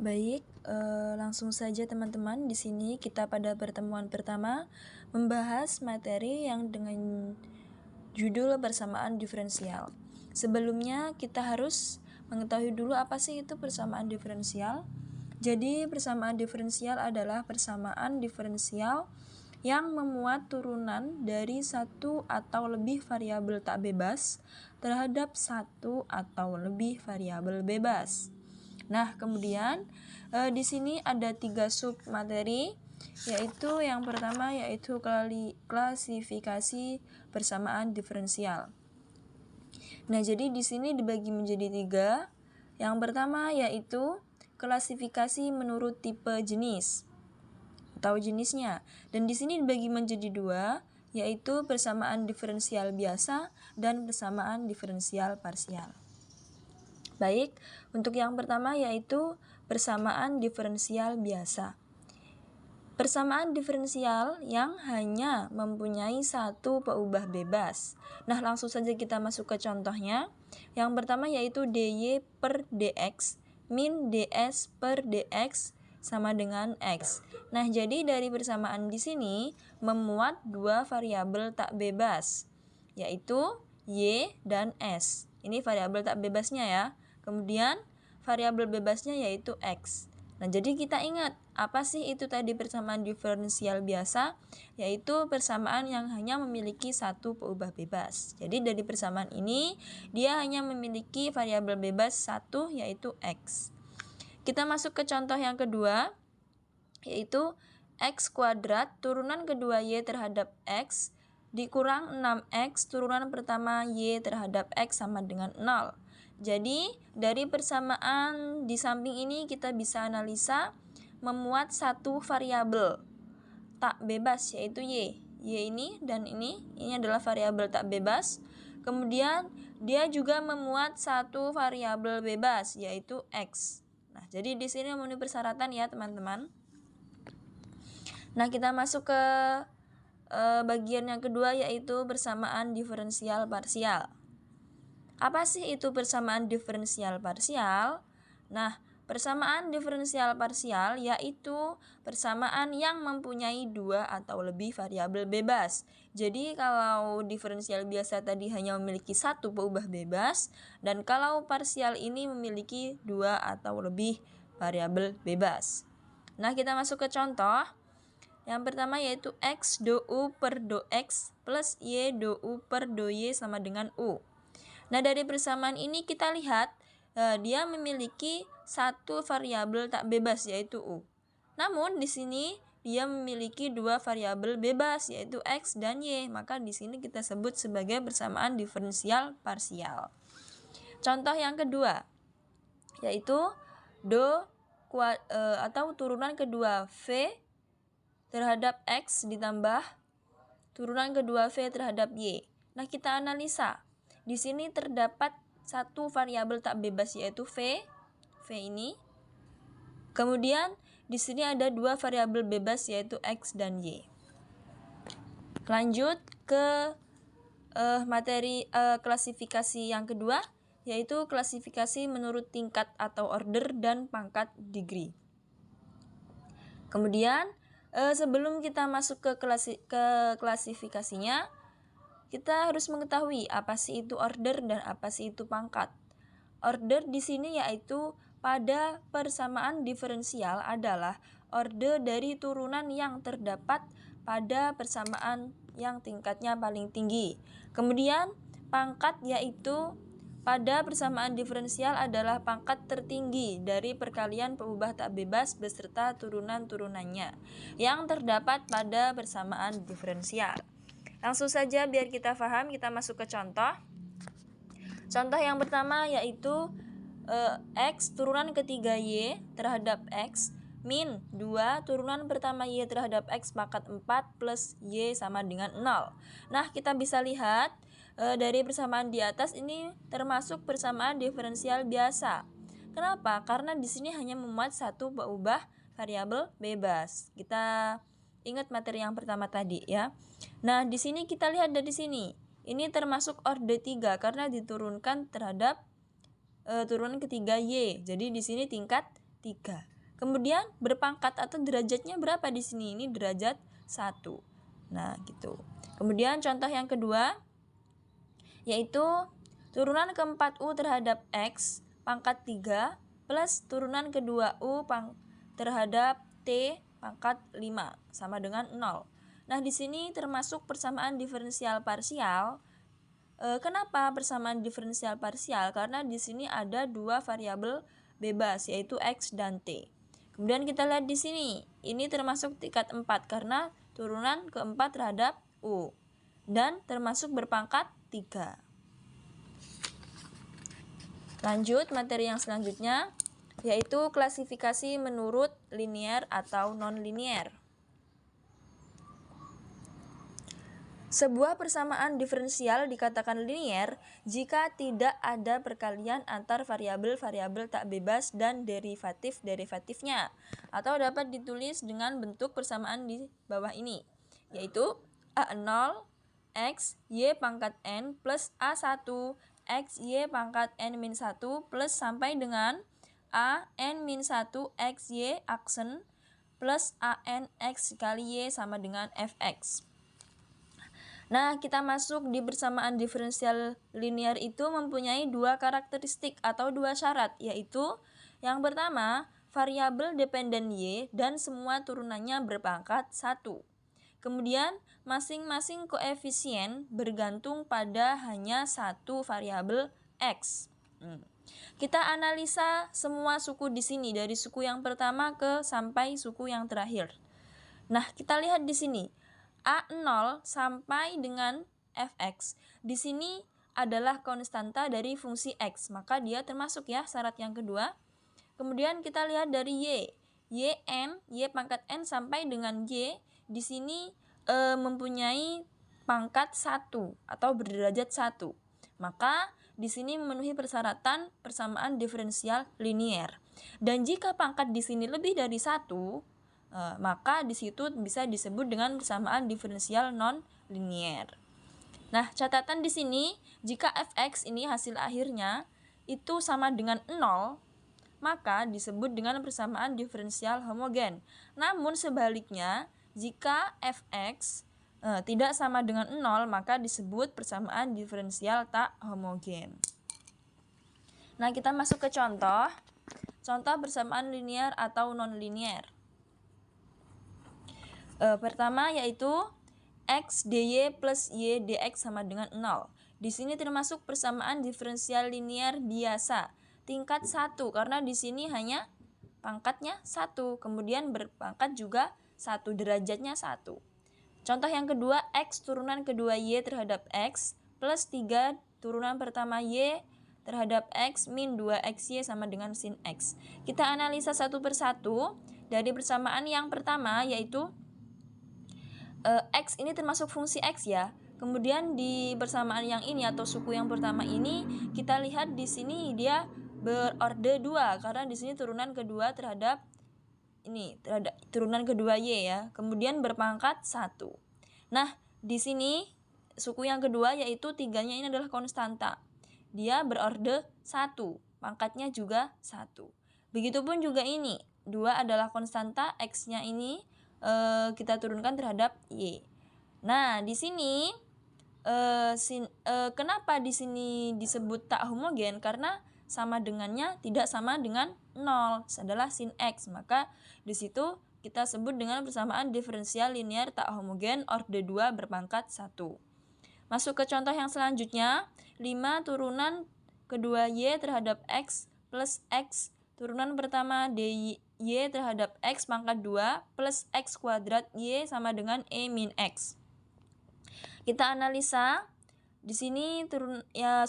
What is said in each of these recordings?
Baik, langsung saja teman-teman. Di sini kita pada pertemuan pertama membahas materi yang dengan judul persamaan diferensial. Sebelumnya kita harus mengetahui dulu apa sih itu persamaan diferensial. Jadi persamaan diferensial adalah persamaan diferensial yang memuat turunan dari satu atau lebih variabel tak bebas terhadap satu atau lebih variabel bebas. Nah, kemudian di sini ada 3 sub materi, yaitu yang pertama yaitu klasifikasi persamaan diferensial. Nah, jadi di sini dibagi menjadi 3. Yang pertama yaitu klasifikasi menurut tipe jenis atau jenisnya. Dan di sini dibagi menjadi 2, yaitu persamaan diferensial biasa dan persamaan diferensial parsial. Baik, untuk yang pertama yaitu persamaan diferensial biasa. Persamaan diferensial yang hanya mempunyai satu peubah bebas. Nah, langsung saja kita masuk ke contohnya. Yang pertama yaitu dy per dx min ds per dx sama dengan x. Nah, jadi dari persamaan di sini memuat dua variabel tak bebas, yaitu y dan s. Ini variabel tak bebasnya ya. Kemudian variabel bebasnya yaitu x. Nah, jadi kita ingat apa sih itu tadi persamaan diferensial biasa? Yaitu persamaan yang hanya memiliki satu peubah bebas. Jadi dari persamaan ini dia hanya memiliki variabel bebas satu yaitu x. Kita masuk ke contoh yang kedua, yaitu x kuadrat turunan kedua y terhadap x dikurang 6x turunan pertama y terhadap x sama dengan 0. Jadi dari persamaan di samping ini kita bisa analisa memuat satu variabel tak bebas yaitu y. Y ini dan ini adalah variabel tak bebas. Kemudian dia juga memuat satu variabel bebas yaitu x. Nah, jadi di sini memenuhi persyaratan ya, teman-teman. Nah, kita masuk ke bagian yang kedua yaitu persamaan diferensial parsial. Apa sih itu persamaan diferensial parsial? Nah, persamaan diferensial parsial yaitu persamaan yang mempunyai dua atau lebih variabel bebas. Jadi kalau diferensial biasa tadi hanya memiliki satu peubah bebas, dan kalau parsial ini memiliki dua atau lebih variabel bebas. Nah, kita masuk ke contoh. Yang pertama yaitu x do u per do x plus y do u per do y sama dengan u. Nah, dari persamaan ini kita lihat dia memiliki satu variabel tak bebas yaitu u. Namun di sini dia memiliki dua variabel bebas yaitu x dan y, maka di sini kita sebut sebagai persamaan diferensial parsial. Contoh yang kedua yaitu do atau turunan kedua v terhadap x ditambah turunan kedua v terhadap y. Nah, kita analisa. Di sini terdapat satu variabel tak bebas yaitu v ini. Kemudian di sini ada dua variabel bebas yaitu x dan y. Lanjut ke materi klasifikasi yang kedua yaitu klasifikasi menurut tingkat atau order dan pangkat degree. Kemudian sebelum kita masuk ke klasifikasinya, kita harus mengetahui apa sih itu order dan apa sih itu pangkat. Order di sini yaitu pada persamaan diferensial adalah order dari turunan yang terdapat pada persamaan yang tingkatnya paling tinggi. Kemudian pangkat yaitu pada persamaan diferensial adalah pangkat tertinggi dari perkalian peubah tak bebas beserta turunan-turunannya yang terdapat pada persamaan diferensial. Langsung saja biar kita paham, kita masuk ke contoh. Contoh yang pertama yaitu x turunan ketiga y terhadap x min 2 turunan pertama y terhadap x pangkat 4 plus y sama dengan 0. Nah, kita bisa lihat dari persamaan di atas ini termasuk persamaan diferensial biasa. Kenapa? Karena di sini hanya memuat satu peubah variabel bebas. Kita ingat materi yang pertama tadi ya. Nah, di sini kita lihat dari sini. Ini termasuk order 3 karena diturunkan terhadap turunan ketiga y. Jadi di sini tingkat 3. Kemudian berpangkat atau derajatnya berapa di sini? Ini derajat 1. Nah, gitu. Kemudian contoh yang kedua yaitu turunan keempat U terhadap X pangkat 3 plus turunan kedua U terhadap T pangkat 5 sama dengan 0. Nah, di sini termasuk persamaan diferensial parsial. Kenapa persamaan diferensial parsial? Karena di sini ada dua variabel bebas yaitu X dan T. Kemudian kita lihat di sini, ini termasuk tingkat 4 karena turunan keempat terhadap U dan termasuk berpangkat 3. Lanjut materi yang selanjutnya yaitu klasifikasi menurut linier atau non-linier. Sebuah persamaan diferensial dikatakan linier jika tidak ada perkalian antar variabel-variabel tak bebas dan derivatif-derivatifnya, atau dapat ditulis dengan bentuk persamaan di bawah ini, yaitu A0 X Y pangkat N plus A1 X Y pangkat N-1 plus sampai dengan A N-1 X Y aksen plus AN X kali Y sama dengan Fx. Nah, kita masuk di persamaan diferensial linier itu mempunyai dua karakteristik atau dua syarat, yaitu yang pertama, variabel dependen Y dan semua turunannya berpangkat 1. Kemudian, masing-masing koefisien bergantung pada hanya satu variabel X. Kita analisa semua suku di sini dari suku yang pertama ke sampai suku yang terakhir. Nah, kita lihat di sini. A0 sampai dengan Fx. Di sini adalah konstanta dari fungsi X, maka dia termasuk ya syarat yang kedua. Kemudian kita lihat dari Y. Yn, Y pangkat N sampai dengan Y, di sini mempunyai pangkat 1 atau berderajat 1. Maka di sini memenuhi persyaratan persamaan diferensial linier. Dan jika pangkat di sini lebih dari 1, maka di situ bisa disebut dengan persamaan diferensial non-linier. Nah, catatan di sini, jika Fx ini hasil akhirnya itu sama dengan 0, maka disebut dengan persamaan diferensial homogen. Namun sebaliknya, jika Fx tidak sama dengan 0, maka disebut persamaan diferensial tak homogen. Nah, kita masuk ke contoh. Contoh persamaan linier atau non-linier. Pertama yaitu X dy plus Y dx sama dengan 0. Di sini termasuk persamaan diferensial linier biasa tingkat 1 karena di sini hanya pangkatnya 1, kemudian berpangkat juga 1, derajatnya 1. Contoh yang kedua, X turunan kedua Y terhadap X plus 3 turunan pertama Y terhadap X min 2XY sama dengan sin X. Kita analisa satu persatu dari persamaan yang pertama yaitu X ini termasuk fungsi X ya. Kemudian di persamaan yang ini atau suku yang pertama ini kita lihat di sini dia berorde 2 karena di sini turunan kedua terhadap turunan kedua Y ya. Kemudian berpangkat 1. Nah, di sini suku yang kedua yaitu 3-nya ini adalah konstanta. Dia berorde 1, pangkatnya juga 1. Begitupun juga ini, 2 adalah konstanta, X-nya ini kita turunkan terhadap Y. Nah, di sini kenapa di sini disebut tak homogen? Karena sama dengannya tidak sama dengan 0, adalah sin X. Maka di situ kita sebut dengan persamaan diferensial linier tak homogen orde 2 berpangkat 1. Masuk ke contoh yang selanjutnya, 5 turunan kedua Y terhadap X plus X turunan pertama dy terhadap X pangkat 2 plus X kuadrat Y sama dengan E min X. Kita analisa di sini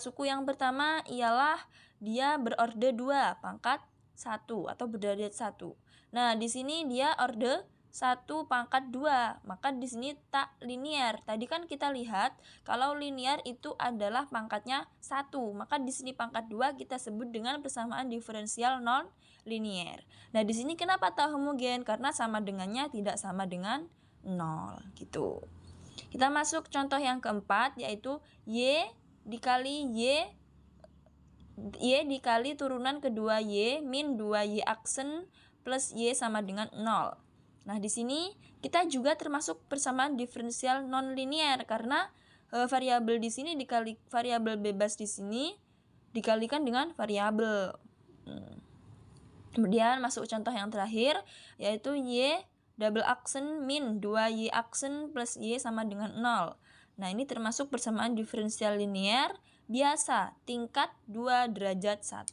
suku yang pertama ialah dia berorde 2 pangkat 1 atau berderajat 1. Nah, di sini dia orde 1 pangkat 2, maka di sini tak linier. Tadi kan kita lihat kalau linier itu adalah pangkatnya 1, maka di sini pangkat 2 kita sebut dengan persamaan diferensial non linier. Nah, di sini kenapa tak homogen? Karena sama dengannya tidak sama dengan 0 gitu. Kita masuk contoh yang keempat yaitu Y dikali Y dikali turunan kedua Y min 2Y aksen plus Y sama dengan 0. Nah, di sini kita juga termasuk persamaan diferensial nonlinear karena variabel di sini dikali variabel bebas di sini dikalikan dengan variabel. Kemudian masuk contoh yang terakhir yaitu Y double aksen min 2Y aksen plus Y sama dengan 0. Nah, ini termasuk persamaan diferensial linear biasa tingkat 2 derajat 1.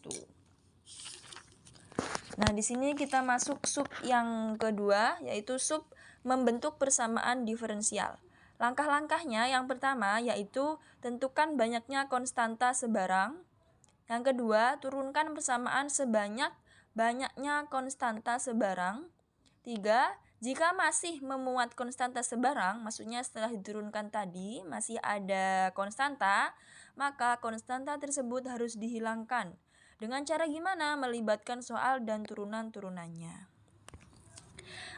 Nah, di sini kita masuk sub yang kedua yaitu sub membentuk persamaan diferensial. Langkah-langkahnya yang pertama yaitu tentukan banyaknya konstanta sebarang. Yang kedua, turunkan persamaan sebanyak-banyaknya konstanta sebarang. 3. Jika masih memuat konstanta sebarang, maksudnya setelah diturunkan tadi masih ada konstanta, maka konstanta tersebut harus dihilangkan. Dengan cara gimana? Melibatkan soal dan turunan-turunannya.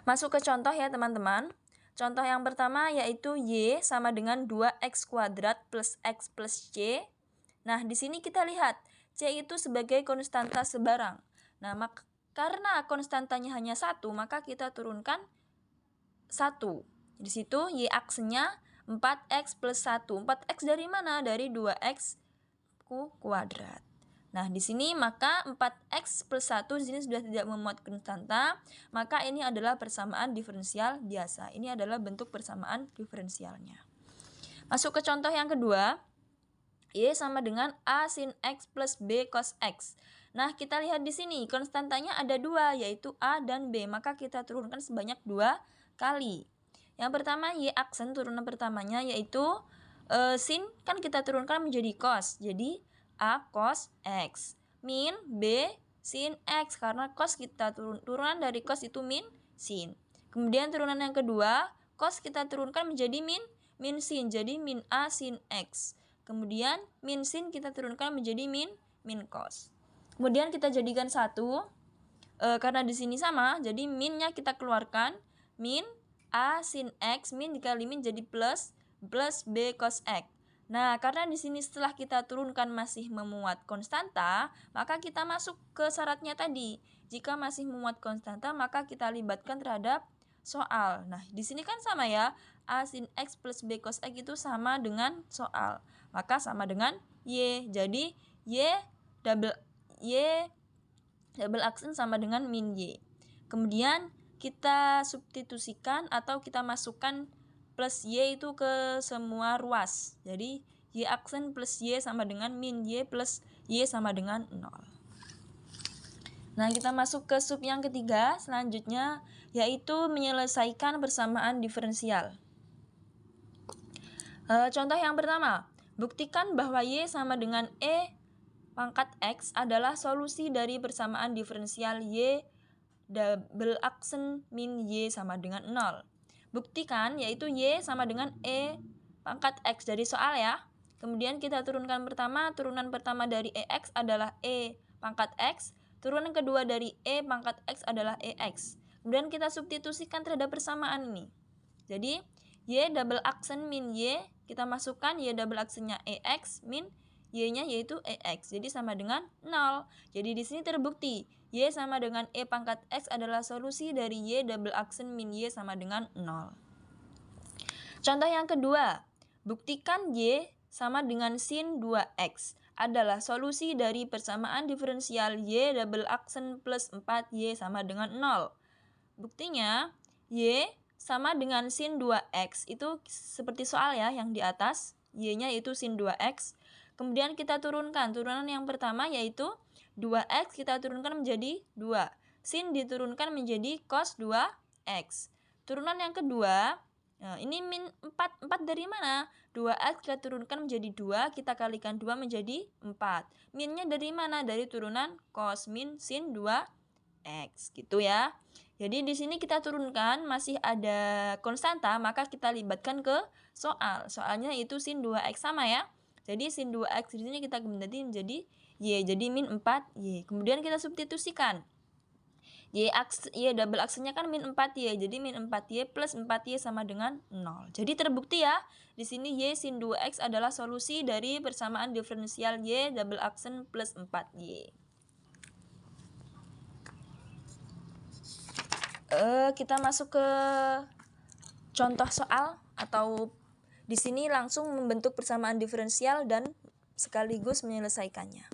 Masuk ke contoh ya teman-teman. Contoh yang pertama yaitu Y sama dengan 2X kuadrat plus X plus C. Nah, di sini kita lihat C itu sebagai konstanta sebarang. Nah, karena konstantanya hanya 1, maka kita turunkan 1. Di situ Y aksennya 4X plus 1. 4X dari mana? Dari 2X kuadrat. Nah, di sini maka 4X plus 1 di sini sudah tidak memuat konstanta, maka ini adalah persamaan diferensial biasa. Ini adalah bentuk persamaan diferensialnya. Masuk ke contoh yang kedua. Y sama dengan A sin X plus B cos X. Nah, kita lihat di sini konstantanya ada 2 yaitu A dan B, maka kita turunkan sebanyak 2 kali. Yang pertama Y aksen turunan pertamanya yaitu sin kan kita turunkan menjadi cos. Jadi A cos X min B sin X karena cos kita turunan dari cos itu min sin. Kemudian turunan yang kedua cos kita turunkan menjadi min sin jadi min A sin X. Kemudian min sin kita turunkan menjadi min cos. Kemudian kita jadikan 1 karena di sini sama, jadi minnya kita keluarkan min A sin X min dikali min jadi plus B cos X. Nah, karena di sini setelah kita turunkan masih memuat konstanta, maka kita masuk ke syaratnya tadi. Jika masih memuat konstanta, maka kita libatkan terhadap soal. Nah, di sini kan sama ya. A sin X plus B cos X itu sama dengan soal. Maka sama dengan Y. Jadi Y double aksen sama dengan min Y. Kemudian kita substitusikan atau kita masukkan plus Y itu ke semua ruas. Jadi Y aksen plus Y sama dengan min Y plus Y sama dengan 0. Nah, kita masuk ke sub yang ketiga selanjutnya yaitu menyelesaikan persamaan diferensial. Contoh yang pertama, buktikan bahwa Y sama dengan E pangkat X adalah solusi dari persamaan diferensial Y double aksen min Y sama dengan 0. Buktikan yaitu Y sama dengan E pangkat X dari soal ya. Kemudian kita turunkan pertama, turunan pertama dari EX adalah E pangkat X. Turunan kedua dari E pangkat X adalah EX. Kemudian kita substitusikan terhadap persamaan ini. Jadi Y double aksen min Y, kita masukkan Y double aksennya EX min Y-nya yaitu EX. Jadi sama dengan 0. Jadi di sini terbukti Y sama dengan E pangkat X adalah solusi dari Y double aksen min Y sama dengan 0. Contoh yang kedua, buktikan Y sama dengan sin 2X adalah solusi dari persamaan diferensial Y double aksen plus 4Y sama dengan 0. Buktinya Y sama dengan sin 2X itu seperti soal ya yang di atas, Y-nya itu sin 2X. Kemudian kita turunkan, turunan yang pertama yaitu 2X kita turunkan menjadi 2. Sin diturunkan menjadi cos 2X. Turunan yang kedua, nah ini min 4. 4 dari mana? 2X kita turunkan menjadi 2, kita kalikan 2 menjadi 4. Minnya dari mana? Dari turunan cos min sin 2X gitu ya. Jadi di sini kita turunkan masih ada konstanta, maka kita libatkan ke soal. Soalnya itu sin 2X sama ya. Jadi sin 2X di sini kita ganti menjadi Y, jadi min 4Y. Kemudian kita substitusikan. Y double aksennya kan min 4Y, jadi min 4Y plus 4Y sama dengan 0. Jadi terbukti ya, di sini Y sin 2X adalah solusi dari persamaan diferensial Y double aksen plus 4Y. Kita masuk ke contoh soal, atau di sini langsung membentuk persamaan diferensial dan sekaligus menyelesaikannya.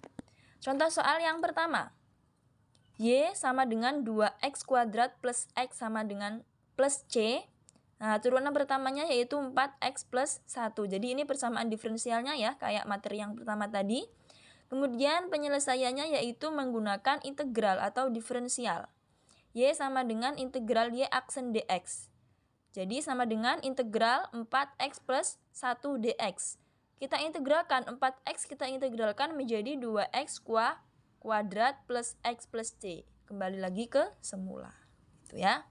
Contoh soal yang pertama. Y sama dengan 2x kuadrat plus x sama dengan plus C. Nah, turunan pertamanya yaitu 4x plus 1. Jadi ini persamaan diferensialnya ya, kayak materi yang pertama tadi. Kemudian penyelesaiannya yaitu menggunakan integral atau diferensial. Y sama dengan integral Y aksen dx. Jadi sama dengan integral 4x plus 1 dx. Kita integralkan 4x, kita integralkan menjadi 2x kuadrat plus x plus c. Kembali lagi ke semula. Itu ya.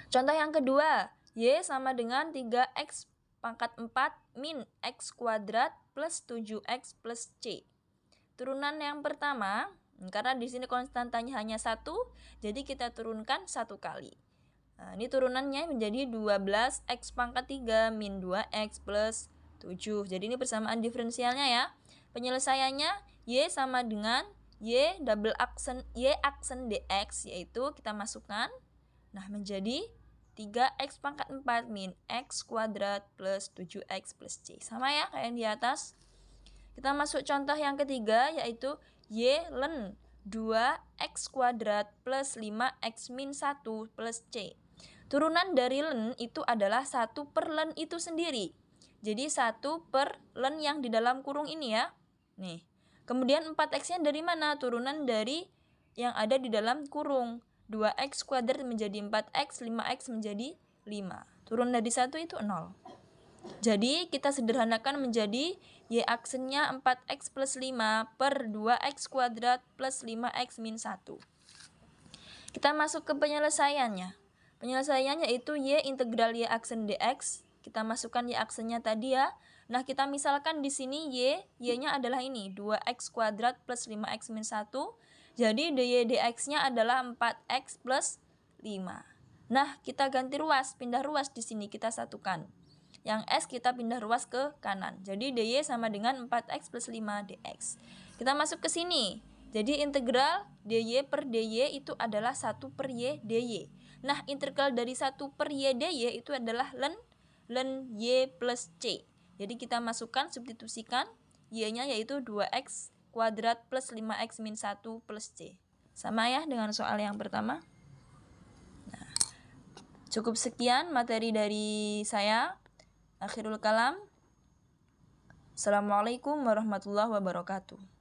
Contoh yang kedua, y sama dengan 3x pangkat 4 min x kuadrat plus 7x plus c. Turunan yang pertama, karena di sini konstantanya hanya 1, jadi kita turunkan 1 kali. Nah, ini turunannya menjadi 12x pangkat 3 min 2x plus 7. Jadi ini persamaan diferensialnya ya. Penyelesaiannya y sama dengan y aksen dx, yaitu kita masukkan. Nah, menjadi 3x pangkat 4 min x kuadrat plus 7x plus c. Sama ya kayak yang di atas. Kita masuk contoh yang ketiga, yaitu y ln 2x kuadrat plus 5x min 1 plus c. Turunan dari ln itu adalah 1 per ln itu sendiri. Jadi 1 per ln yang di dalam kurung ini ya. Nih. Kemudian 4x-nya dari mana? Turunan dari yang ada di dalam kurung. 2x kuadrat menjadi 4x, 5x menjadi 5. Turun dari 1 itu 0. Jadi kita sederhanakan menjadi y aksennya 4x plus 5 per 2x kuadrat plus 5x min 1. Kita masuk ke penyelesaiannya. Penyelesaiannya yaitu y integral y aksen dx. Kita masukkan y aksennya tadi ya. Nah, kita misalkan di sini y-nya adalah ini, 2x kuadrat plus 5x min 1. Jadi dy dx-nya adalah 4x plus 5. Nah, kita ganti ruas, pindah ruas di sini kita satukan. Yang s kita pindah ruas ke kanan. Jadi dy sama dengan 4x plus 5 dx. Kita masuk ke sini. Jadi integral dy per dy itu adalah 1 per y dy. Nah, integral dari 1 per y dy itu adalah ln y plus c. Jadi kita masukkan, substitusikan y-nya yaitu 2x kuadrat plus 5x min 1 plus c. Sama ya dengan soal yang pertama. Nah, cukup sekian materi dari saya. Akhirul kalam. Assalamualaikum warahmatullahi wabarakatuh.